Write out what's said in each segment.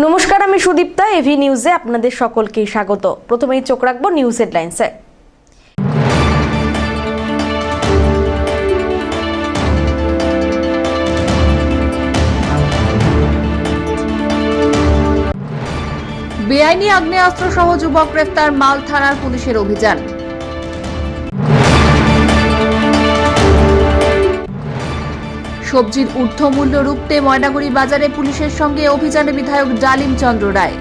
নমস্কার, আমি সুদীপ্তা। এভি নিউজে আপনাদের সকলকে স্বাগত। প্রথমেই চোখ রাখবো নিউজ হেডলাইন্সে। বেআইনি আগ্নেয়াস্ত্র সহ যুবক গ্রেফতার, মাল থানার পুলিশের অভিযান। সবজির ঊর্ধ্বমূল্য রুখতে ময়নাগুড়ি বাজারে পুলিশের সঙ্গে অভিযানে বিধায়ক ডালিম চন্দ্র রায়।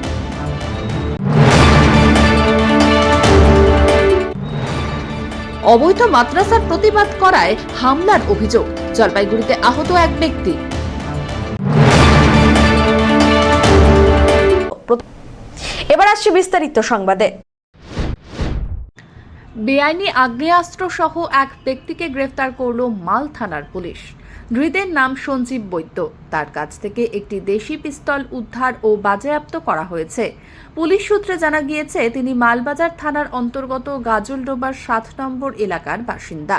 অবৈধ মাদ্রাসার প্রতিবাদ করায় হামলার অভিযোগ, জলপাইগুড়িতে আহত এক ব্যক্তি। এবার আসছে বিস্তারিত সংবাদে। বেআইনি আগ্নেয়াস্ত্র সহ এক ব্যক্তিকে গ্রেফতার করল মাল থানার পুলিশ। ধৃতের নাম সঞ্জীব বৈদ্য। তার কাছ থেকে একটি দেশি পিস্তল উদ্ধার ও বাজেয়াপ্ত করা হয়েছে। পুলিশ সূত্রে জানা গিয়েছে, তিনি মালবাজার থানার অন্তর্গত গাজলডোবার 7 নম্বর এলাকার বাসিন্দা।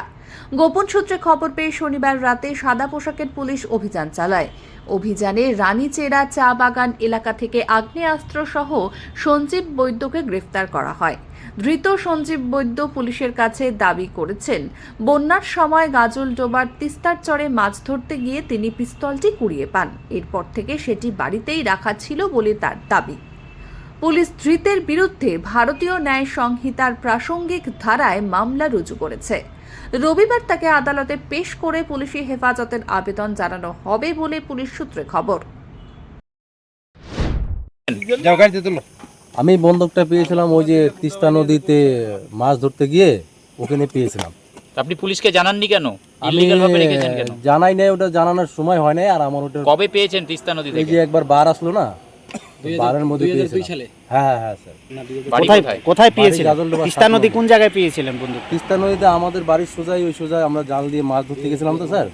গোপন সূত্রে খবর পেয়ে শনিবার রাতে সাদা পোশাকের পুলিশ অভিযান চালায়। অভিযানে রানীচেরা চা বাগান এলাকা থেকে আগ্নেয়াস্ত্র সহ সঞ্জীব বৈদ্যকে গ্রেফতার করা হয়। ধৃত সঞ্জীব বৈদ্য পুলিশের কাছে দাবি করেছেন, বন্যার সময় গাজলডোবার তিস্তার চরে মাছ ধরতে গিয়ে তিনি পিস্তলটি কুড়িয়ে পান। এরপর থেকে সেটি বাড়িতেই রাখা ছিল বলে তার দাবি। পুলিশ ধৃতের বিরুদ্ধে ভারতীয় ন্যায় সংহিতার প্রাসঙ্গিক ধারায় মামলা রুজু করেছে। রবিবার তাকে আদালতে পেশ করে পুলিশি হেফাজতের আবেদন জানানো হবে বলে পুলিশ সূত্রে খবর। আমি বন্দুকটা পেয়েছিলাম ওই যে তিস্তা নদীতে মাছ ধরতে গিয়ে ওখানে পেয়েছিলাম। আপনি পুলিশকে জানাননি কেন? আমি জানাই নাই, ওটা জানানোর সময় হয় নাই। আর আমার ওটা কবে পেয়েছেন তিস্তা নদী থেকে? এই যে একবার বার আসলো না, বারের মধ্যে পেয়েছিলাম। হ্যাঁ স্যার। কোথায় পেয়েছিলেন? তিস্তা নদী কোন জায়গায় পেয়েছিলেন বন্দুক? তিস্তা নদীতে আমাদের বাড়ির সোজাই আমরা জাল দিয়ে মাছ ধরতে গেছিলাম তো স্যার।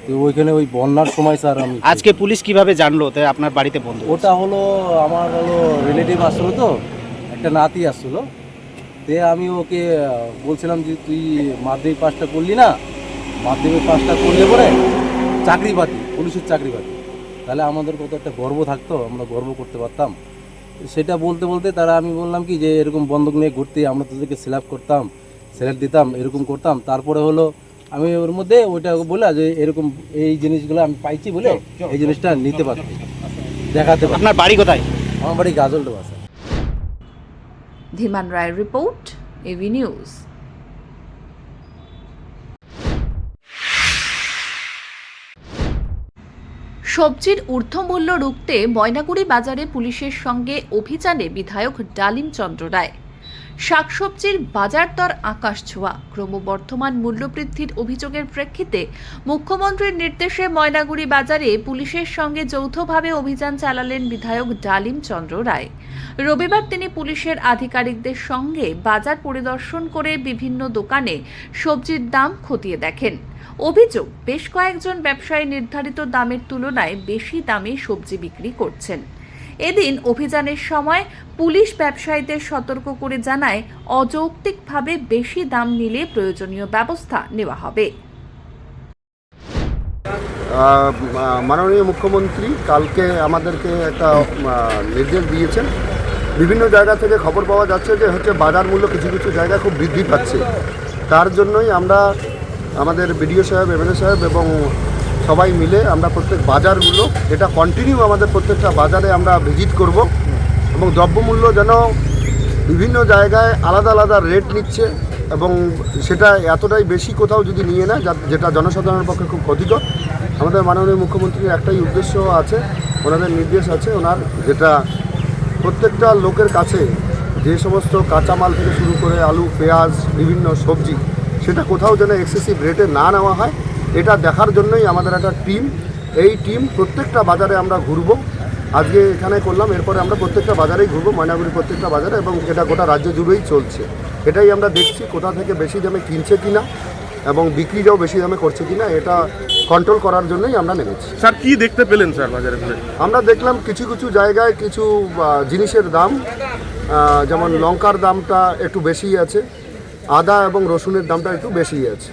তো ওইখানে ওই বন্যার সময় স্যার আমি। আজকে পুলিশ কিভাবে জানলো তাই আপনার বাড়িতে বন্দুক? ওটা হলো আমার রিলেটিভ আসলো, তো একটা নাতি আসলো। তে আমি ওকে বলছিলাম যে তুই মাধ্যমিক পাসটা করলি না, মাধ্যমিক পাসটা করলে পরে চাকরি পাতি, পুলিশের চাকরি পাতি, তাহলে আমাদের কত একটা গর্ব থাকতো, আমরা গর্ব করতে পারতাম। সেটা বলতে বলতে তারা, আমি বললাম কি যে এরকম বন্দুক নিয়ে ঘুরতে, আমরা তোদেরকে সিলেক্ট দিতাম, এরকম করতাম। তারপরে হলো আমি ওর মধ্যে ওইটা বলে যে এরকম এই জিনিসগুলো আমি পাইছি বলে এই জিনিসটা নিতে পারতাম, দেখাতে পারতাম। আপনার বাড়ি কোথায়? আমার বাড়ি গাজলডোবা স্যার। ধীমান রায়ের রিপোর্ট, এভি নিউজ। সবজির ঊর্ধ্বমূল্য রুখতে ময়নাগুড়ি বাজারে পুলিশের সঙ্গে অভিযানে বিধায়ক ডালিম চন্দ্র রায়। শাকসবজির বাজার দর আকাশ ছোঁয়া, ক্রমবর্ধমান মূল্যবৃদ্ধির অভিযোগের প্রেক্ষিতে মুখ্যমন্ত্রীর নির্দেশে ময়নাগুড়ি বাজারে পুলিশের সঙ্গে যৌথভাবে অভিযান চালালেন বিধায়ক ডালিম চন্দ্র রায়। রবিবার তিনি পুলিশের আধিকারিকদের সঙ্গে বাজার পরিদর্শন করে বিভিন্ন দোকানে সবজির দাম খতিয়ে দেখেন। অভিযোগ, বেশ কয়েকজন ব্যবসায়ী নির্ধারিত দামের তুলনায় বেশি দামে সবজি বিক্রি করছেন। এদিন অভিযানের সময় পুলিশ ব্যবসায়ীদের সতর্ক করে জানায়, অযৌক্তিকভাবে বেশি দাম নিলে প্রয়োজনীয় ব্যবস্থা নেওয়া হবে। মাননীয় মুখ্যমন্ত্রী কালকে আমাদেরকে একটা নির্দেশ দিয়েছেন। বিভিন্ন জায়গা থেকে খবর পাওয়া যাচ্ছে যে বাজার মূল্য কিছু কিছু জায়গায় খুব বৃদ্ধি পাচ্ছে। তার জন্যই আমরা আমাদের বিডিও সাহেব, এমএলএ সাহেব এবং সবাই মিলে আমরা প্রত্যেক বাজারগুলো, এটা কন্টিনিউ আমাদের প্রত্যেকটা বাজারে আমরা ভিজিট করব এবং দ্রব্যমূল্য যেন বিভিন্ন জায়গায় আলাদা আলাদা রেট নিচ্ছে এবং সেটা এতটাই বেশি কোথাও যদি নিয়ে নেয় যেটা জনসাধারণের পক্ষে খুব ক্ষতিকর। আমাদের মাননীয় মুখ্যমন্ত্রীর একটাই উদ্দেশ্য আছে, ওনাদের নির্দেশ আছে ওনার, যেটা প্রত্যেকটা লোকের কাছে যে সমস্ত কাঁচামাল থেকে শুরু করে আলু, পেঁয়াজ, বিভিন্ন সবজি, সেটা কোথাও যেন এক্সেসিভ রেটে না নেওয়া হয়, এটা দেখার জন্যই আমাদের একটা টিম। এই টিম প্রত্যেকটা বাজারে আমরা ঘুরবো। আজকে এখানে করলাম, এরপরে আমরা প্রত্যেকটা বাজারেই ঘুরবো, ময়নাগুড়ির প্রত্যেকটা বাজারে, এবং এটা গোটা রাজ্য জুড়েই চলছে। এটাই আমরা দেখছি কোথা থেকে বেশি দামে কিনছে কিনা এবং বিক্রিটাও বেশি দামে করছে কিনা, এটা কন্ট্রোল করার জন্যই আমরা নেমেছি। স্যার কি দেখতে পেলেন স্যার বাজারে? আমরা দেখলাম কিছু কিছু জায়গায় কিছু জিনিসের দাম, যেমন লঙ্কার দামটা একটু বেশি আছে, আদা এবং রসুনের দামটা একটু বেশি আছে।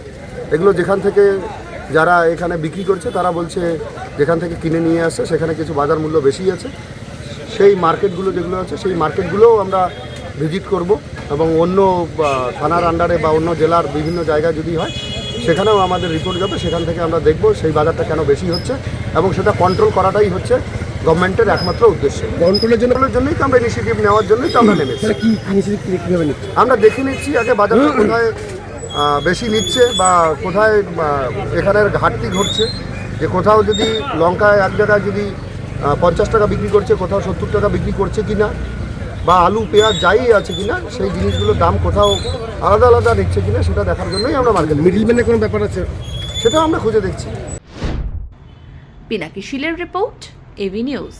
এগুলো যেখান থেকে যারা এখানে বিক্রি করছে তারা বলছে যেখান থেকে কিনে নিয়ে আসছে সেখানে কিছু বাজার মূল্য বেশি আছে, সেই মার্কেটগুলো যেগুলো আছে সেই মার্কেটগুলোও আমরা ভিজিট করব এবং অন্য থানার আন্ডারে বা অন্য জেলার বিভিন্ন জায়গায় যদি হয় সেখানেও আমাদের রিপোর্ট যাবে, সেখান থেকে আমরা দেখব সেই বাজারটা কেন বেশি হচ্ছে এবং সেটা কন্ট্রোল করাটাই হচ্ছে গভর্নমেন্টের একমাত্র উদ্দেশ্য। কন্ট্রোলের জন্যই তো আমরা ইনিশিয়েটিভ নেওয়ার জন্যই তো আমরা নেমেছি। আমরা দেখে নিচ্ছি আগে বাজারটা কোথায় বেশি নিচ্ছে বা কোথায় এখানের ঘাটতি ঘটছে, যে কোথাও যদি লঙ্কায় এক জায়গায় যদি 50 টাকা বিক্রি করছে, কোথাও 70 টাকা বিক্রি করছে কিনা, বা আলু পেঁয়াজ যাই আছে কিনা, সেই জিনিসগুলোর দাম কোথাও আলাদা আলাদা নিচ্ছে কিনা সেটা দেখার জন্যই আমরা মার্কেট। মিডলম্যানের কোনো ব্যাপার আছে সেটাও আমরা খুঁজে দেখছি। পিনাকি শীলের রিপোর্ট, এভি নিউজ।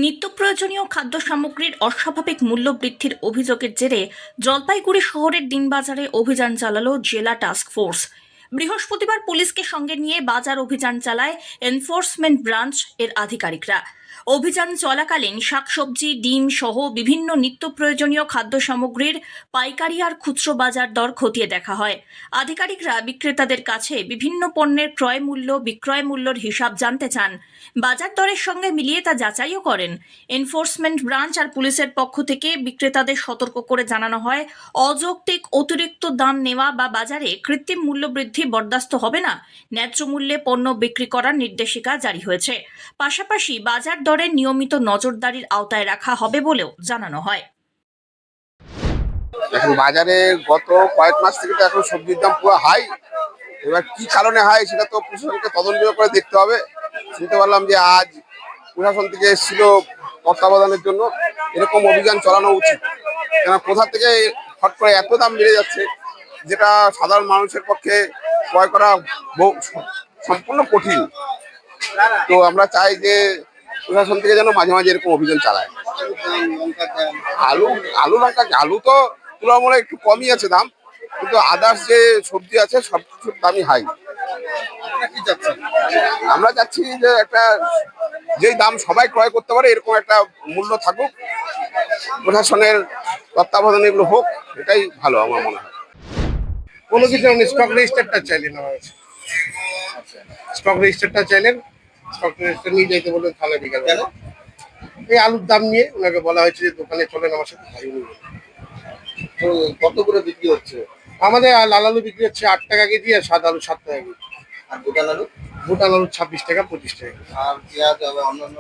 নিত্য প্রয়োজনীয় খাদ্য সামগ্রীর অস্বাভাবিক মূল্য বৃদ্ধির অভিযোগের জেরে জলপাইগুড়ি শহরের দিনবাজারে অভিযান চালালো জেলা টাস্ক ফোর্স। বৃহস্পতিবার পুলিশকে সঙ্গে নিয়ে বাজার অভিযান চালায় এনফোর্সমেন্ট ব্রাঞ্চ এর আধিকারিকরা। অভিযান চলাকালীন শাকসবজি, ডিম সহ বিভিন্ন নিত্য প্রয়োজনীয় খাদ্য সামগ্রীর পাইকারি আর খুচরো বাজার দর খতিয়ে দেখা হয়। আধিকারিকরা বিক্রেতাদের কাছে বিভিন্ন পণ্যের ক্রয় মূল্য, বিক্রয় মূল্যের হিসাব জানতে চান। বাজার দরের সঙ্গে মিলিয়ে তা যাচাইও করেন। এনফোর্সমেন্ট ব্রাঞ্চ আর পুলিশের পক্ষ থেকে বিক্রেতাদের সতর্ক করে জানানো হয়, অযৌক্তিক অতিরিক্ত দাম নেওয়া বা বাজারে কৃত্রিম মূল্য বৃদ্ধি বরদাস্ত হবে না। ন্যায্য মূল্যে পণ্য বিক্রি করার নির্দেশিকা জারি হয়েছে। পাশাপাশি বাজার দরের নিয়মিত নজরদারির আওতায় রাখা হবে বলেও জানানো হয়। এখন বাজারে গত কয়েক মাস থেকে তো এখন সবজির দাম পুরো হাই। এবার কি কারণে হাই সেটা তো প্রশাসনকে তদন্ত করে দেখতে হবে। শুনতে পারলাম যে আজ প্রশাসন থেকে এসেছিল তত্ত্বাবধানের জন্য, এরকম অভিযান চালানো উচিত। কেন কোথা থেকে হট করে এত দাম বেড়ে যাচ্ছে যেটা সাধারণ মানুষের পক্ষে ক্রয় করা সম্পূর্ণ কঠিন। তো আমরা চাই যে প্রশাসন থেকে যেন মাঝে মাঝে এরকম অভিযান চালায়। আলু তো তুলনামূলক একটু কমই আছে দাম, কিন্তু আদার্স যে সবজি আছে সব কিছুর দামই হাই। আমরা চাচ্ছি যে একটা যেই দাম সবাই ক্রয় করতে পারে এরকম একটা মূল্য থাকুক, প্রশাসনের তত্ত্বাবধানে এগুলো হোক, এটাই ভালো আমার মনে হয়। কোনো কিছু স্টক রেজিস্টারটা চাইলেন, আমার কাছে স্টক রেজিস্টারটা চাইলেন, স্টক রেজিস্টার নিয়ে যাইতে বললেন তাহলে বিকাল। এই আলুর দাম নিয়ে ওনাকে বলা হয়েছে যে দোকানে চলেন আমার সাথে। কত করে বিক্রি হচ্ছে? আমাদের লাল আলু বিক্রি হচ্ছে 8 টাকা কেজি, আর সাদা আলু 7 টাকা কেজি। আর ভুটান আলু? ভুটান আলু 26 টাকা 25 টাকা। আর পেঁয়াজ অন্যান্য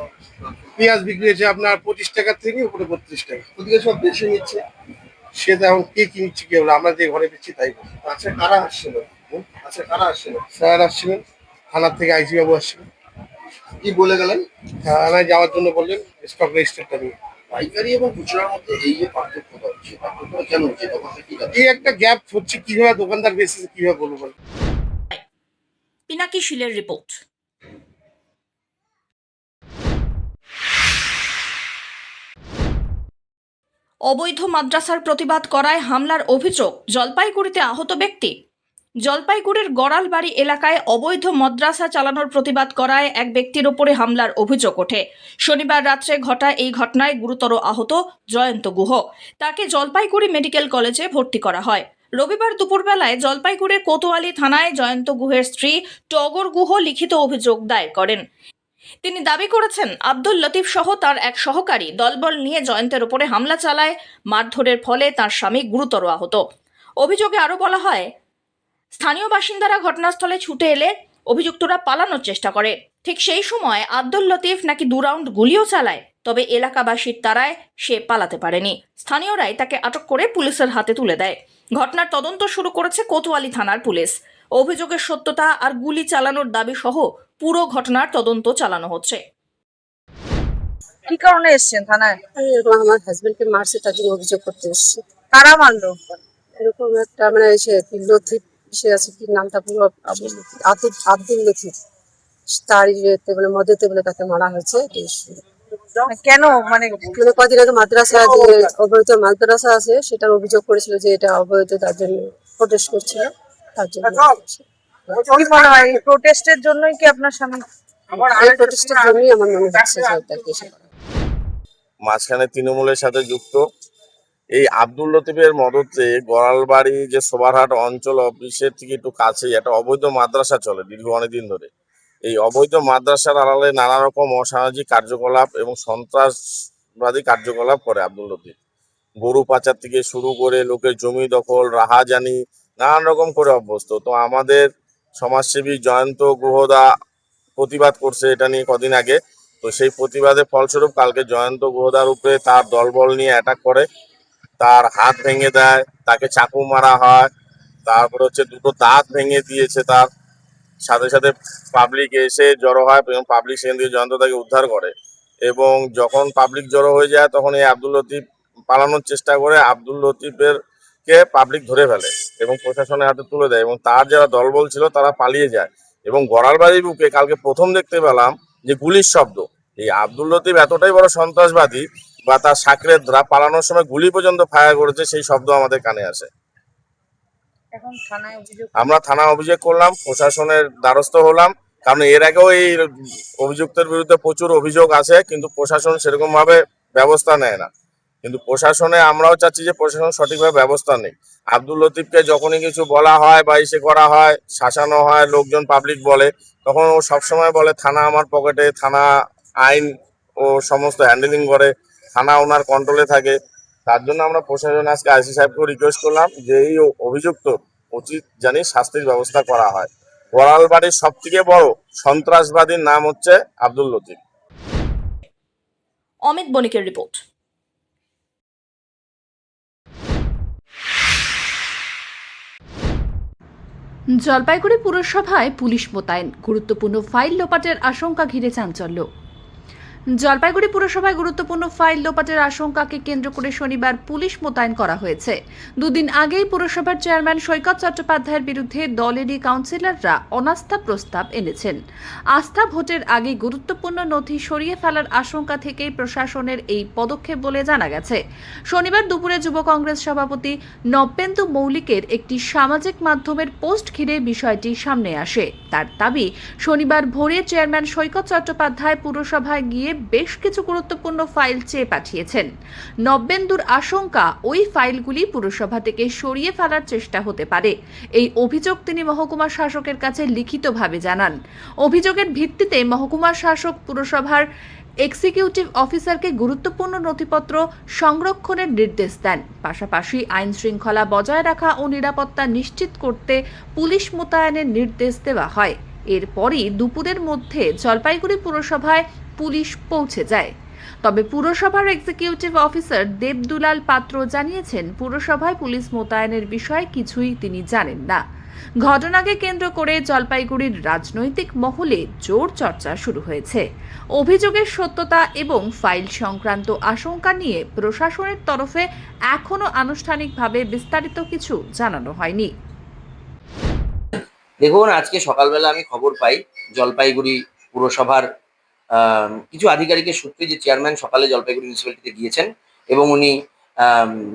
পেঁয়াজ বিক্রি হচ্ছে আপনার 25 টাকা থেকে উপরে 32 টাকা। ওদিকে সব বেশি নিচ্ছে, সেটা এখন কে কিনছে কি বলে, আমরা যে ঘরে দিচ্ছি তাই বলি। আচ্ছা কারা আসছিল? স্যার আসছিলেন, থানার থেকে আইসি বাবু আসছিলেন। কি বলে গেলেন? থানায় যাওয়ার জন্য বললেন স্টক রেজিস্টারটা নিয়ে। পাইকারি এবং খুচরার মধ্যে এই যে পার্থক্যটা হচ্ছে, পার্থক্যটা কেন হচ্ছে? এই একটা গ্যাপ হচ্ছে, কিভাবে দোকানদার বেসিসে কিভাবে বলবো। পিনাকি শীলের রিপোর্ট। অবৈধ মাদ্রাসার প্রতিবাদ করায় হামলার অভিযোগ, জলপাইগুড়িতে আহত ব্যক্তি। জলপাইগুড়ির গড়ালবাড়ি এলাকায় অবৈধ মাদ্রাসা চালানোর প্রতিবাদ করায় এক ব্যক্তির ওপরে হামলার অভিযোগ ওঠে। শনিবার রাত্রে ঘটা এই ঘটনায় গুরুতর আহত জয়ন্ত গুহ। তাকে জলপাইগুড়ি মেডিকেল কলেজে ভর্তি করা হয়। রবিবার দুপুরবেলায় জলপাইগুড়ির কোতোয়ালি থানায় জয়ন্ত গুহের স্ত্রী টগর গুহ লিখিত অভিযোগ দায়ের করেন। তিনি দাবি করেছেন, আব্দুল লতিফ সহ তার এক সহকারী দলবল নিয়ে জয়ন্তের ওপরে হামলা চালায়। মারধরের ফলে তার স্বামী গুরুতর আহত। অভিযোগে আরও বলা হয়, স্থানীয় বাসিন্দারা ঘটনাস্থলে ছুটে এলে অভিযুক্তরা পালানোর চেষ্টা করে। ঠিক সেই সময় আব্দুল লতিফ নাকি 2 রাউন্ড গুলিও চালায়, তবে এলাকাবাসীর তাড়ায় সে পালাতে পারেনি। স্থানীয়রাই তাকে আটক করে পুলিশের হাতে তুলে দেয়। ঘটনার তদন্ত শুরু করেছে কোতোয়ালি থানার পুলিশ। অভিযোগের সত্যতা আর গুলি চালানোর দাবি সহ পুরো ঘটনার তদন্ত চালানো হচ্ছে। কি কারণে এসেছেন থানায়? আমার হাজবেন্ডকে মারছে, তার জন্য অভিযোগ করতে এসেছি। কারা মারলো? এরকম একটা মানে এসে লথিফ সে আছে, কি নামটা পুরো আব্দুল লতিফ, তার মানে মদতে বলে তাকে মারা হয়েছে। কেন? মানে কদিন আগে মাদ্রাসা যে অবৈধ মাদ্রাসা আছে সেটার অভিযোগ করেছিল যে এটা অবৈধ, তার জন্য প্রোটেস্ট করছিল, তার জন্য। কি মনে হয় এই প্রোটেস্টের জন্যই কি আপনার স্বামী? এই প্রোটেস্টের জন্যই আমার মনে হচ্ছে যে তাকে এসে করা। মাঝখানে তৃণমূলের সাথে যুক্ত এই আব্দুল লতিফের মদতে গড়ালবাড়ি যে সোবারহাট অঞ্চল অফিসের থেকে একটু কাছেই একটা অবৈধ মাদ্রাসা চলে দীর্ঘ অনেকদিন ধরে। এই অবৈধ মাদ্রাসার আড়ালে নানা রকম অসামাজিক কার্যকলাপ এবং সন্ত্রাসবাদী কার্যকলাপ করে আব্দুল লতিফ। গরু পাচার থেকে শুরু করে লোকের জমি দখল, রাহাজানি, নানান রকম করে অভ্যস্ত। তো আমাদের সমাজসেবী জয়ন্ত গুহদা প্রতিবাদ করছে এটা নিয়ে কদিন আগে। তো সেই প্রতিবাদের ফলস্বরূপ কালকে জয়ন্ত গুহদার উপরে তার দলবল নিয়ে অ্যাটাক করে, তার হাত ভেঙে দেয়, তাকে চাকু মারা হয়, তারপরে হচ্ছে দুটো দাঁত ভেঙে দিয়েছে। তার সাথে সাথে পাবলিক এসে জড়ো হয় এবং পাবলিক সেখান থেকে জয়ন্ত তাকে উদ্ধার করে। এবং যখন পাবলিক জড়ো হয়ে যায় তখন এই আব্দুল লতিফ পালানোর চেষ্টা করে। আব্দুল লতিফের কে পাবলিক ধরে ফেলে এবং প্রশাসনের হাতে তুলে দেয় এবং তার যারা দলবল ছিল তারা পালিয়ে যায়। এবং গড়ালবাড়ির বুকে কালকে প্রথম দেখতে পেলাম যে গুলির শব্দ। এই আব্দুল লতিফ এতটাই বড় সন্ত্রাসবাদী বা তার সাকরেদরা পালানোর সময় গুলি পর্যন্ত ফায়ার করেছে, সেই শব্দ আমাদের কানে আসে। এখন থানায় অভিযোগ আমরা থানায় অভিযোগ করলাম, প্রশাসনের দ্বারস্থ হলাম, কারণ এর আগেও এই অভিযুক্তের বিরুদ্ধে প্রচুর অভিযোগ আছে, কিন্তু প্রশাসন সেরকম ভাবে ব্যবস্থা নেয় না। কিন্তু প্রশাসনে আমরাও চাচ্ছি যে প্রশাসন সঠিকভাবে ব্যবস্থা নেই। আব্দুল লতিফকে যখনই কিছু বলা হয় বা ইসে করা হয়, শাসানো হয়, লোকজন পাবলিক বলে, তখন ও সবসময় বলে থানা আমার পকেটে, থানা আইন ও সমস্ত হ্যান্ডেলিং করে, থানা ওনার কন্ট্রোলে থাকে। তার জন্য আমরা প্রশাসন আজকে আইসি সাহেবকেও রিকোয়েস্ট করলাম যে এই অভিযুক্ত উচিত জানি শাস্তির ব্যবস্থা করা হয়। গড়ালবাড়ির সব থেকে বড় সন্ত্রাসবাদীর নাম হচ্ছে আব্দুল লতিফ। অমিত বণিকের রিপোর্ট। জলপাইগুড়ি পুরসভায় পুলিশ মোতায়েন, গুরুত্বপূর্ণ ফাইল লোপাটের আশঙ্কা ঘিরে চাঞ্চল্য। জলপাইগুড়ি পুরসভায় গুরুত্বপূর্ণ ফাইল লোপাটের আশঙ্কাকে কেন্দ্র করে শনিবার পুলিশ মোতায়েন করা হয়েছে। দুদিন আগেই পুরসভার চেয়ারম্যান সৈকত চট্টোপাধ্যায়ের বিরুদ্ধে দলেরই কাউন্সিলররা অনাস্থা প্রস্তাব এনেছেন। আস্থা ভোটের আগে গুরুত্বপূর্ণ নথি সরিয়ে ফেলার আশঙ্কা থেকেই প্রশাসনের এই পদক্ষেপ বলে জানা গেছে। শনিবার দুপুরে যুব কংগ্রেস সভাপতি নব্যেন্দু মৌলিকের একটি সামাজিক মাধ্যমের পোস্ট ঘিরে বিষয়টি সামনে আসে। তার দাবি, শনিবার ভোরে চেয়ারম্যান সৈকত চট্টোপাধ্যায় পুরসভায় গিয়ে বেশ কিছু গুরুত্বপূর্ণ ফাইল চেয়ে পাঠিয়েছেন। নব্যেন্দুর আশঙ্কা ওই ফাইলগুলি পুরসভা থেকে সরিয়ে ফেলার চেষ্টা হতে পারে। এই অভিযোগ তিনি মহকুমা শাসকের কাছে লিখিতভাবে জানান। অভিযোগের ভিত্তিতে মহকুমা শাসক পুরসভার এক্সিকিউটিভ অফিসারকে গুরুত্বপূর্ণ নথিপত্র সংরক্ষণের নির্দেশ দেন। পাশাপাশি আইন শৃঙ্খলা বজায় রাখা ও নিরাপত্তা নিশ্চিত করতে পুলিশ মোতায়েনের নির্দেশ দেওয়া হয়। এরপরই দুপুরের মধ্যে জলপাইগুড়ি পুরসভায় পুলিশ পৌঁছে যায়। তবে পুরসভার এক্সিকিউটিভ অফিসার দেবদুলাল পাত্র জানিয়েছেন, পুরসভায় পুলিশ মোতায়েনের বিষয়ে কিছুই তিনি জানেন না। ঘটনাকে কেন্দ্র করে জলপাইগুড়ির রাজনৈতিক মহলে জোর চর্চা শুরু হয়েছে। অভিযোগের সত্যতা এবং ফাইল সংক্রান্ত আশঙ্কা নিয়ে প্রশাসনের তরফে এখনো আনুষ্ঠানিকভাবে বিস্তারিত কিছু জানানো হয়নি। দেখুন, আজকে সকালবেলা আমি খবর পাই জলপাইগুড়ি পুরসভার কিছু আধিকারিকের সূত্রে যে চেয়ারম্যান সকালে জলপাইগুড়ি মিউনিসিপ্যালিটিতে গিয়েছেন এবং উনি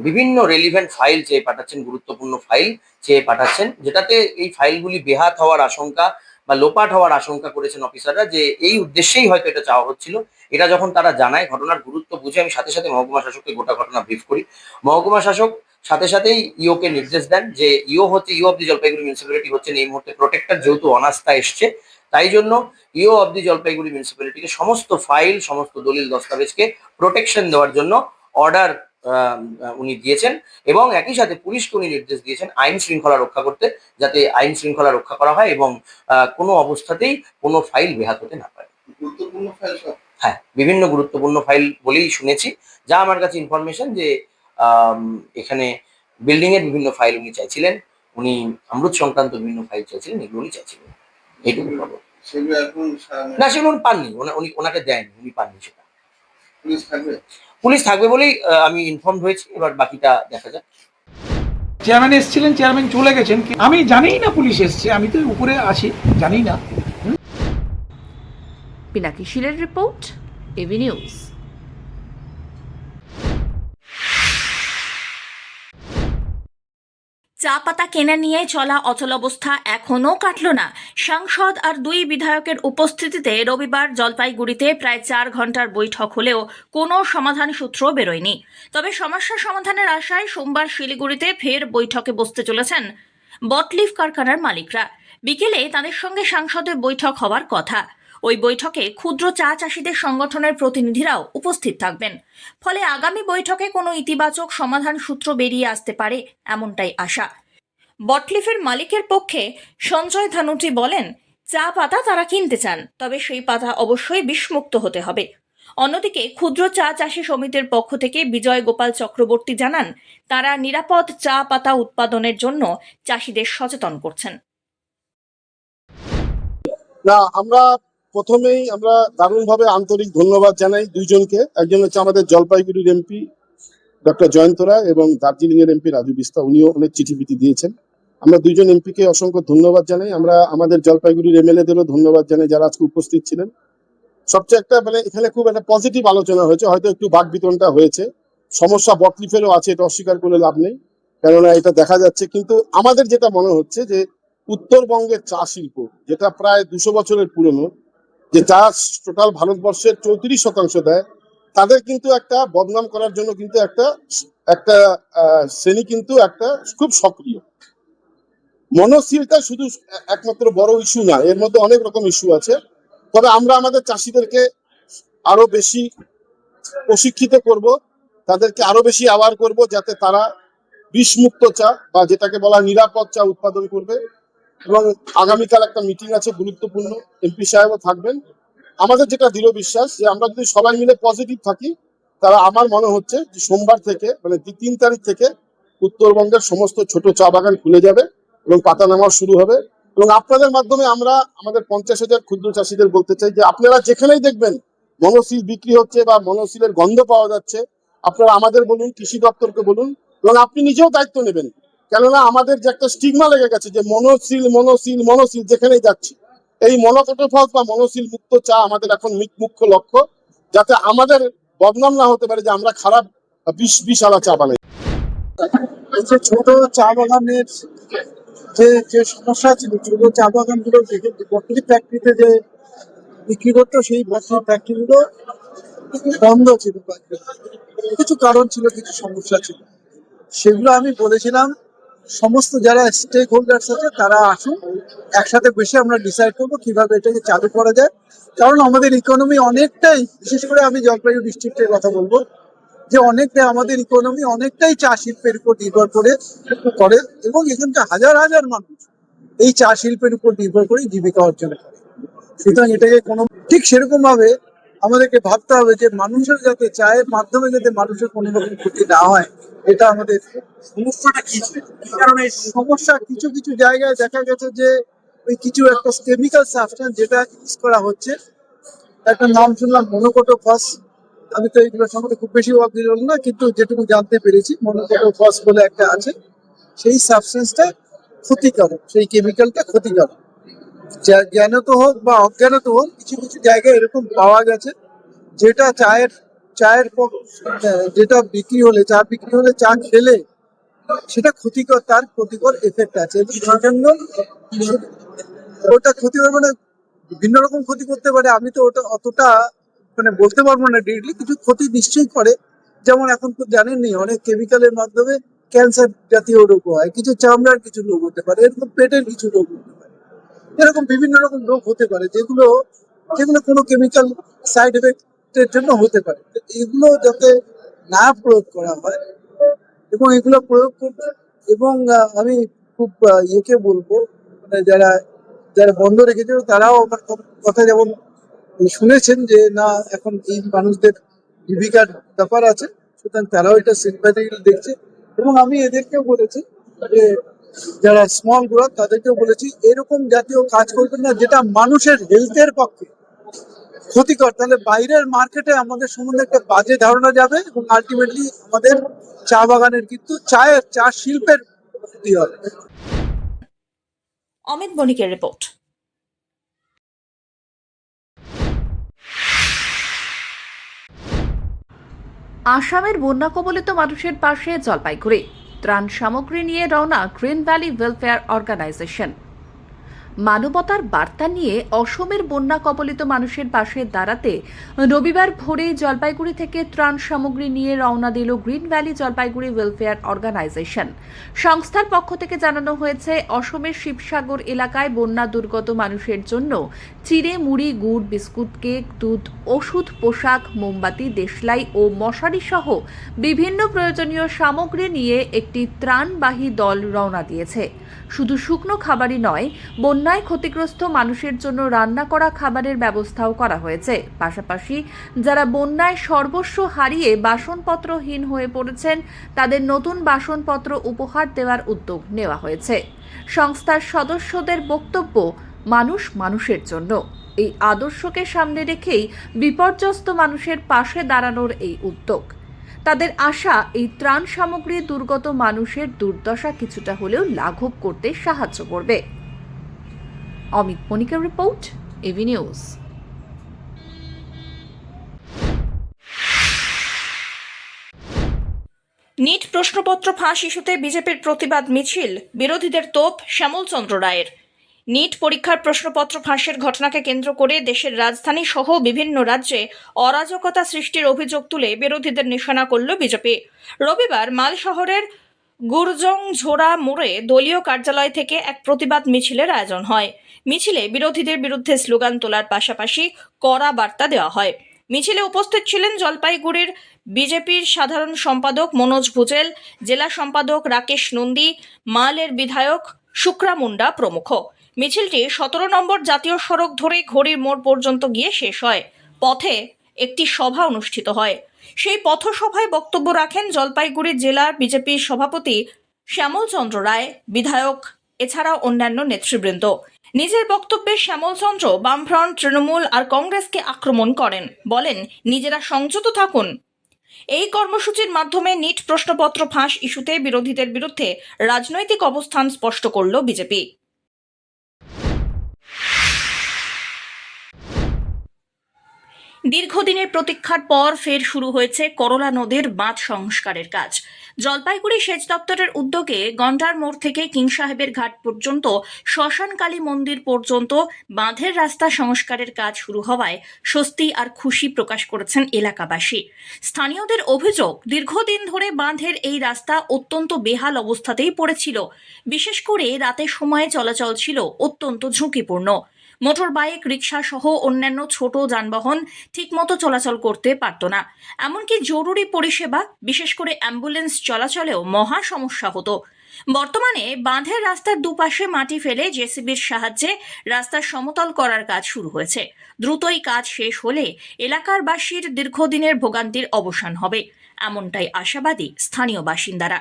বিভিন্ন রেলিভেন্ট ফাইল চেয়ে পাঠাচ্ছেন, গুরুত্বপূর্ণ ফাইল চেয়ে পাঠাচ্ছেন, যেটাতে এই ফাইলগুলি বেহাত হওয়ার আশঙ্কা বা লোপাট হওয়ার আশঙ্কা করেছেন অফিসাররা, যে এই উদ্দেশ্যেই হয়তো এটা চাওয়া হচ্ছিল। এটা যখন তারা জানায়, ঘটনার গুরুত্ব বুঝে আমি সাথে সাথে মহকুমা শাসককে গোটা ঘটনা ব্রিফ করি। মহকুমা শাসক সাথে সাথেই ইওকে নির্দেশ দেন যে ইও অব দি জলপাইগুড়ি মিউনিসিপ্যালিটি হচ্ছেন এই মুহূর্তে প্রোটেক্টর, যেহেতু অনাস্থা এসছে, তাই জন্য ইও অব দি জলপাইগুড়ি মিউনিসিপ্যালিটিকে সমস্ত ফাইল, সমস্ত দলিল দস্তাবেজকে প্রোটেকশন দেওয়ার জন্য অর্ডার উনি দিয়েছেন এবং একই সাথে পুলিশকে উনি নির্দেশ দিয়েছেন আইন শৃঙ্খলা রক্ষা করতে, যাতে আইন শৃঙ্খলা রক্ষা করা হয় এবং কোনো অবস্থাতেই কোনো ফাইল বেহাত হতে না পারে। গুরুত্বপূর্ণ ফাইল? হ্যাঁ, বিভিন্ন গুরুত্বপূর্ণ ফাইল বলেই শুনেছি, যা আমার কাছে ইনফরমেশন, যে এখানে বিল্ডিং এর বিভিন্ন ফাইল উনি চাইছিলেন, উনি অমৃত সংক্রান্ত বিভিন্ন ফাইল চাইছিলেন, এগুলো উনি চাইছিলেন। এইটুকু খবর। না, সেগুলো উনি পাননি, ওনাকে দেয়নি, উনি পাননি সেটা। পুলিশ থাকবে বলেই আমি ইনফর্ম হয়েছি, এবার বাকিটা দেখা যাক। চেয়ারম্যান এসেছিলেন, চেয়ারম্যান চলে গেছেন, আমি জানিই না পুলিশ এসছে, আমি তো উপরে আছি, জানি না। পিনাকি শীলের রিপোর্ট, এভি নিউজ। চা পাতা কেনা নিয়ে চলা অচলাবস্থা এখনও কাটল না। সাংসদ আর 2 বিধায়কের উপস্থিতিতে রবিবার জলপাইগুড়িতে প্রায় 4 ঘন্টার বৈঠক হলেও কোনো সমাধান সূত্র বেরোয়নি। তবে সমস্যা সমাধানের আশায় সোমবার শিলিগুড়িতে ফের বৈঠকে বসতে চলেছেন বটলিফ কারখানার মালিকরা। বিকেলে তাদের সঙ্গে সাংসদের বৈঠক হওয়ার কথা। ওই বৈঠকে ক্ষুদ্র চা চাষিদের সংগঠনের প্রতিনিধিরাও উপস্থিত থাকবেন। ফলে আগামী বৈঠকে কোনো ইতিবাচক সমাধান সূত্র বেরিয়ে আসতে পারে এমনটাই আশা। বটলিফের মালিকের পক্ষে সঞ্জয় ধানুটি বলেন, চা পাতা তারা কিনতে চান, তবে সেই পাতা অবশ্যই বিষমুক্ত হতে হবে। অন্যদিকে ক্ষুদ্র চা চাষী সমিতির পক্ষ থেকে বিজয় গোপাল চক্রবর্তী জানান, তারা নিরাপদ চা পাতা উৎপাদনের জন্য চাষিদের সচেতন করছেন। না, আমরা প্রথমেই দারুণভাবে আন্তরিক ধন্যবাদ জানাই দুইজনকে। একজন হচ্ছে আমাদের জলপাইগুড়ির এমপি ডক্টর জয়ন্ত রায় এবং দার্জিলিং এর এমপি রাজু বিস্তা, উনিও অনেক চিঠিপিটি দিয়েছেন। আমরা দুইজন এমপিকে অসংখ্য ধন্যবাদ জানাই। আমরা আমাদের জলপাইগুড়ির এমএলএদেরও ধন্যবাদ জানাই যারা আজকে উপস্থিত ছিলেন। সবচেয়ে একটা এখানে খুব একটা পজিটিভ আলোচনা হয়েছে, হয়তো একটু বাকবিতণ্ডা হয়েছে। সমস্যা বটলিফেরও আছে, এটা অস্বীকার করে লাভ নেই, কেননা এটা দেখা যাচ্ছে। কিন্তু আমাদের যেটা মনে হচ্ছে যে উত্তরবঙ্গের চা শিল্প, যেটা প্রায় 200 বছরের পুরনো, যে চা টোটাল ভারতবর্ষের 34% দেয়, তাদের কিন্তু একটা বদনাম করার জন্য কিন্তু একটা শ্রেণী কিন্তু একটা খুব সক্রিয়। মনোসিলটা শুধু একমাত্র বড় ইস্যু না, এর মধ্যে অনেক রকম ইস্যু আছে। তবে আমরা আমাদের চাষিদেরকে আরো বেশি প্রশিক্ষিত করব, তাদেরকে আরো বেশি অ্যাওয়ার করব, যাতে তারা বিষমুক্ত চা বা যেটাকে বলা নিরাপদ চা উৎপাদন করবে। এবং আগামীকাল একটা মিটিং আছে গুরুত্বপূর্ণ, এমপি সাহেবও থাকবেন। আমাদের যেটা দৃঢ় বিশ্বাস যে আমরা যদি সবাই মিলে পজিটিভ থাকি, তারা আমার মনে হচ্ছে যে সোমবার থেকে 3 তারিখ থেকে উত্তরবঙ্গের সমস্ত ছোট চা বাগান খুলে যাবে এবং পাতা নামা শুরু হবে। এবং আপনাদের মাধ্যমে আমরা আমাদের 50,000 ক্ষুদ্র চাষিদের বলতে চাই যে আপনারা যেখানেই দেখবেন মনোসিল বিক্রি হচ্ছে বা মনোসিলের গন্ধ পাওয়া যাচ্ছে, আপনারা আমাদের বলুন, কৃষি দপ্তরকে বলুন, এবং আপনি নিজেও দায়িত্ব নেবেন। কেননা আমাদের যে একটা স্টিগমা লেগে গেছে যে মনোসিল মনোসিল মনোসিল, যেখানেই যাচ্ছি এই মনোকোটোফস বা মনোসিল মুক্ত চা আমাদের এখন মুখ্য লক্ষ্য, যাতে আমাদের বদনাম না হতে পারে যে আমরা খারাপ বিষালা চা বানাই। যে ছোট চা বাগানের যে সমস্যা ছিল, ছোট চা বাগানগুলো বটলি ফ্যাক্টরিতে যে বিক্রি করতো, সেই বটলি ফ্যাক্টরিগুলো বন্ধ ছিল। কিছু কারণ ছিল, কিছু সমস্যা ছিল, সেগুলো আমি বলেছিলাম সমস্ত যারা স্টেক হোল্ডার্স আছে তারা আসুন, একসাথে বসে আমরা ডিসাইড করবো কিভাবে এটাকে চালু করা যায়। কারণ আমাদের ইকোনমি অনেকটাই, বিশেষ করে আমি জলপাইগুড়ি ডিস্ট্রিক্টের কথা বলবো, যে অনেকটাই আমাদের ইকোনমি অনেকটাই চা শিল্পের উপর নির্ভর করে এবং এখানকার হাজার হাজার মানুষ এই চা শিল্পের উপর নির্ভর করে জীবিকা অর্জন করে। সুতরাং এটাকে ঠিক সেরকম ভাবে আমাদেরকে ভাবতে হবে যে মানুষের যাতে চায়ের মাধ্যমে যাতে মানুষের কোনো রকম ক্ষতি না হয়, এটা আমাদের সমস্যাটা কি কারণ এই সমস্যা কিছু কিছু জায়গায় দেখা গেছে যে ওই কিছু একটা কেমিক্যাল সাবস্টেন্স যেটা ইউজ করা হচ্ছে, একটা নাম শুনলাম মনোকোটোফস। আমি তো এইগুলোর সম্বন্ধে খুব বেশি অবগত না, কিন্তু যেটুকু জানতে পেরেছি মনোকোটোফস বলে একটা আছে, সেই সাবস্টেন্সটা ক্ষতিকারক, সেই কেমিক্যালটা ক্ষতিকারক। জ্ঞানত হোক বা অজ্ঞানত হোক, কিছু কিছু জায়গায় এরকম পাওয়া গেছে যেটা চায়ের যেটা বিক্রি হলে চা খেলে সেটা ক্ষতিকর, তার ক্ষতিকর এফেক্ট আছে। সেজন্য ওটা ক্ষতিকর বিভিন্ন রকম ক্ষতি করতে পারে। আমি তো ওটা অতটা বলতে পারবো না ডিরেক্টলি, কিছু ক্ষতি নিশ্চয়ই করে। যেমন এখন তো জানেননি অনেক কেমিক্যালের মাধ্যমে ক্যান্সার জাতীয় রোগ হয়, কিছু চামড়ার কিছু রোগ হতে পারে, এরকম পেটের কিছু রোগ হতে পারে, এরকম বিভিন্ন রকম রোগ হতে পারে যেগুলো কোনো কেমিক্যাল সাইড এফেক্টের জন্য হতে পারে। এগুলো যাতে না প্রয়োগ করা হয় এবং এগুলো প্রয়োগ করতে, এবং আমি খুব ইয়েকে বলবো, যারা বন্ধ রেখেছে তারাও আমার কথা যেমন শুনেছেন যে না এখন এই মানুষদের জীবিকার ব্যাপার আছে, সুতরাং তারাও এটা সিম্প্যাথেটিক্যালি দেখছে। এবং আমি এদেরকেও বলেছি যে যারা স্মল গ্রোয়ার তাদেরকেও বলেছি এরকম জাতীয় কাজ করবেন না যেটা মানুষের হেলথের পক্ষে ক্ষতিকর। তাহলে বাইরের মার্কেটে আমাদের সম্বন্ধে একটা বাজে ধারণা যাবে এবং আলটিমেটলি আমাদের চা বাগানের কিন্তু চা শিল্পের ক্ষতি হবে। অমিত বণিকের রিপোর্ট। আসামের বন্যা কবলিত মানুষের পাশে জলপাইগুড়ি। ত্রাণ সামগ্রী নিয়ে রওনা গ্রিন ভ্যালি ওয়েলফেয়ার অর্গানাইজেশন। মানবতার বার্তা নিয়ে অসমের বন্যা কবলিত মানুষের পাশে দাঁড়াতে রবিবার ভোরে জলপাইগুড়ি থেকে ত্রাণ সামগ্রী নিয়ে রওনা দিল green valley Jalpaiguri welfare organisation. সংস্থার পক্ষ থেকে জানানো হয়েছে, অসমের শিবসাগর এলাকায় বন্যা দুর্গত মানুষের জন্য চিড়ে, মুড়ি, গুড়, বিস্কুট, কেক, দুধ, ওষুধ, পোশাক, মোমবাতি, দেশলাই ও মশারি সহ বিভিন্ন প্রয়োজনীয় সামগ্রী নিয়ে একটি ত্রাণবাহী দল রওনা দিয়েছে। শুধু শুকনো খাবারই নয়, বন্যায় ক্ষতিগ্রস্ত মানুষের জন্য রান্না করা খাবারের ব্যবস্থাও করা হয়েছে। পাশাপাশি যারা বন্যায় সর্বস্ব হারিয়ে বাসনপত্রহীন হয়ে পড়েছেন, তাদের নতুন বাসনপত্র উপহার দেওয়ার উদ্যোগ নেওয়া হয়েছে। সংস্থার সদস্যদের বক্তব্য, মানুষ মানুষের জন্য। এই আদর্শকে সামনে রেখেই বিপর্যস্ত মানুষের পাশে দাঁড়ানোর এই উদ্যোগ। তাদের আশা, এই ত্রাণ সামগ্রী দুর্গত মানুষের দুর্দশা কিছুটা হলেও লাঘব করতে সাহায্য করবে। অমিত মনিকের রিপোর্ট, এভি নিউজ। নিট প্রশ্নপত্র ফাঁস ইস্যুতে বিজেপির প্রতিবাদ মিছিল, বিরোধীদের তোপ শ্যামল চন্দ্র রায়ের। নিট পরীক্ষার প্রশ্নপত্র ফাঁসের ঘটনাকে কেন্দ্র করে দেশের রাজধানী সহ বিভিন্ন রাজ্যে অরাজকতা সৃষ্টির অভিযোগ তুলে বিরোধীদের নিশানা করল বিজেপি। রবিবার মাল শহরের গুরজং ঝোড়া মোড়ে দলীয় কার্যালয় থেকে এক প্রতিবাদ মিছিলের আয়োজন হয়। মিছিলে বিরোধীদের বিরুদ্ধে স্লোগান তোলার পাশাপাশি কড়া বার্তা দেওয়া হয়। মিছিলে উপস্থিত ছিলেন জলপাইগুড়ির বিজেপির সাধারণ সম্পাদক মনোজ ভুজেল, জেলা সম্পাদক রাকেশ নন্দী, মালের বিধায়ক শুক্রা মুন্ডা প্রমুখ। মিছিলটি 17 নম্বর জাতীয় সড়ক ধরে ঘড়ির মোড় পর্যন্ত গিয়ে শেষ হয়। পথে একটি সভা অনুষ্ঠিত হয়। সেই পথসভায় বক্তব্য রাখেন জলপাইগুড়ি জেলার বিজেপির সভাপতি শ্যামল চন্দ্র রায়, বিধায়ক এছাড়াও অন্যান্য নেতৃবৃন্দ। নিজের বক্তব্যে শ্যামল চন্দ্র বামফ্রন্ট, তৃণমূল আর কংগ্রেসকে আক্রমণ করেন। বলেন, নিজেরা সংযত থাকুন। এই কর্মসূচির মাধ্যমে নিট প্রশ্নপত্র ফাঁস ইস্যুতে বিরোধীদের বিরুদ্ধে রাজনৈতিক অবস্থান স্পষ্ট করল বিজেপি। দীর্ঘদিনের প্রতীক্ষার পর ফের শুরু হয়েছে করলা নদীর বাঁধ সংস্কারের কাজ। জলপাইগুড়ি সেচ দপ্তরের উদ্যোগে গন্ডার মোড় থেকে কিং সাহেবের ঘাট পর্যন্ত শ্মশানকালী মন্দির পর্যন্ত বাঁধের রাস্তা সংস্কারের কাজ শুরু হওয়ায় স্বস্তি আর খুশি প্রকাশ করেছেন এলাকাবাসী। স্থানীয়দের অভিযোগ, দীর্ঘদিন ধরে বাঁধের এই রাস্তা অত্যন্ত বেহাল অবস্থাতেই পড়েছিল। বিশেষ করে রাতের সময়ে চলাচল ছিল অত্যন্ত ঝুঁকিপূর্ণ। মোটর বাইক, রিক্সা সহ অন্যান্য ছোট যানবাহন ঠিকমতো চলাচল করতে পারত না। এমনকি জরুরি পরিষেবা, বিশেষ করে অ্যাম্বুলেন্স চলাচলেও মহা সমস্যা হতো। বর্তমানে বাঁধের রাস্তার দুপাশে মাটি ফেলে জেসিবির সাহায্যে রাস্তা সমতল করার কাজ শুরু হয়েছে। দ্রুতই কাজ শেষ হলে এলাকারবাসীর দীর্ঘদিনের ভোগান্তির অবসান হবে, এমনটাই আশাবাদী স্থানীয় বাসিন্দারা।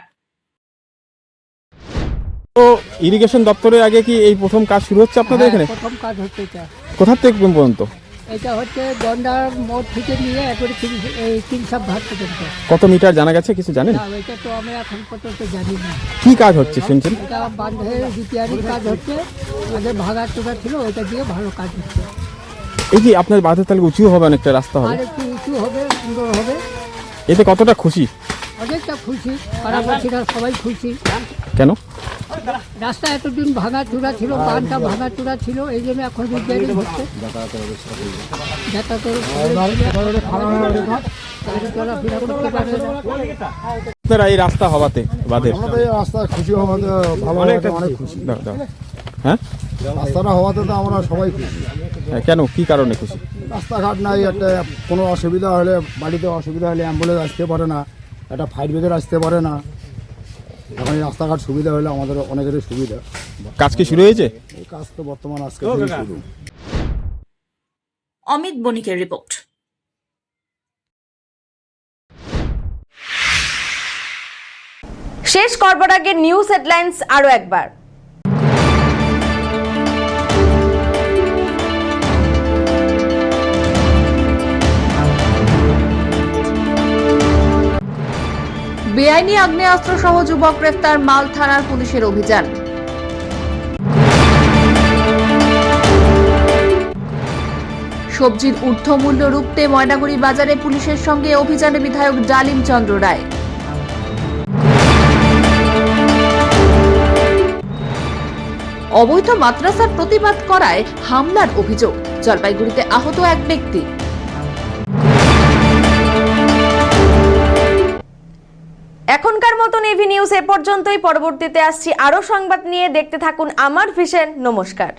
তো ইরিগেশন দপ্তরের আগে কি এই প্রথম কাজ শুরু হচ্ছে আপনাদের এখানে? প্রথম কাজ হচ্ছে এটা। কোথা থেকে কোন পর্যন্ত? এটা হচ্ছে গন্ডার মোড় থেকে নিয়ে একবারে কিংসাব ঘাট পর্যন্ত। কত মিটার জানা গেছে, কিছু জানেন? না, এটা তো আমি এখন পর্যন্ত জানি না। কি কাজ হচ্ছে শুনছেন? এটা বাঁধের রিপেয়ারিং কাজ হচ্ছে, আমাদের ভাঙা চোরা ছিল, ওইটা দিয়ে ভালো কাজ হচ্ছে। এই যে আপনার বাঁধের তাহলে উঁচু হবে, অনেকটা রাস্তা হবে, আর একটু উঁচু হবে, সুন্দর হবে। এতে কতটা খুশি? অনেকটা খুশি, পাড়াবাসীরা সবাই খুশি। কেন? রাস্তা এতদিন ভাঙা চূড়া ছিল, বাঁধটা ভাঙা চূড়া ছিল, এই জন্য এখন রিপেয়ারিং হচ্ছে। আপনারা এই রাস্তা হওয়াতে বাঁধের রাস্তা খুশি হওয়াতে ভালো, অনেক খুশি। হ্যাঁ, রাস্তাটা হওয়াতে তো আমরা সবাই খুশি। কেন, কি কারণে খুশি? রাস্তাঘাট নাই, একটা কোনো অসুবিধা হলে, বাড়িতে অসুবিধা হলে অ্যাম্বুলেন্স আসতে পারে না, একটা ফায়ার ব্রিগেড আসতে পারে না। এখন এই রাস্তাঘাট সুবিধা হলে আমাদের অনেকেরই সুবিধা। কাজ কি শুরু হয়েছে? এই কাজ তো বর্তমান আজকে শুরু। অমিত বণিকের রিপোর্ট। শেষ করবার আগে নিউজ হেডলাইন্স আরো একবার। বেআইনি আগ্নেয়াস্ত্র সহ যুবক গ্রেফতার, মাল থানার পুলিশের অভিযান। সবজির ঊর্ধ্বমূল্য রুখতে ময়নাগুড়ি বাজারে পুলিশের সঙ্গে অভিযানে বিধায়ক ডালিম চন্দ্র রায়। অবৈধ মাদ্রাসার প্রতিবাদ করায় হামলার অভিযোগ, জলপাইগুড়িতে আহত এক ব্যক্তি। এখনকার মতন এভি নিউজ এ পর্যন্তই। পরবর্তীতে আসছি আরো সংবাদ নিয়ে। দেখতে থাকুন আমার ভিশন। নমস্কার।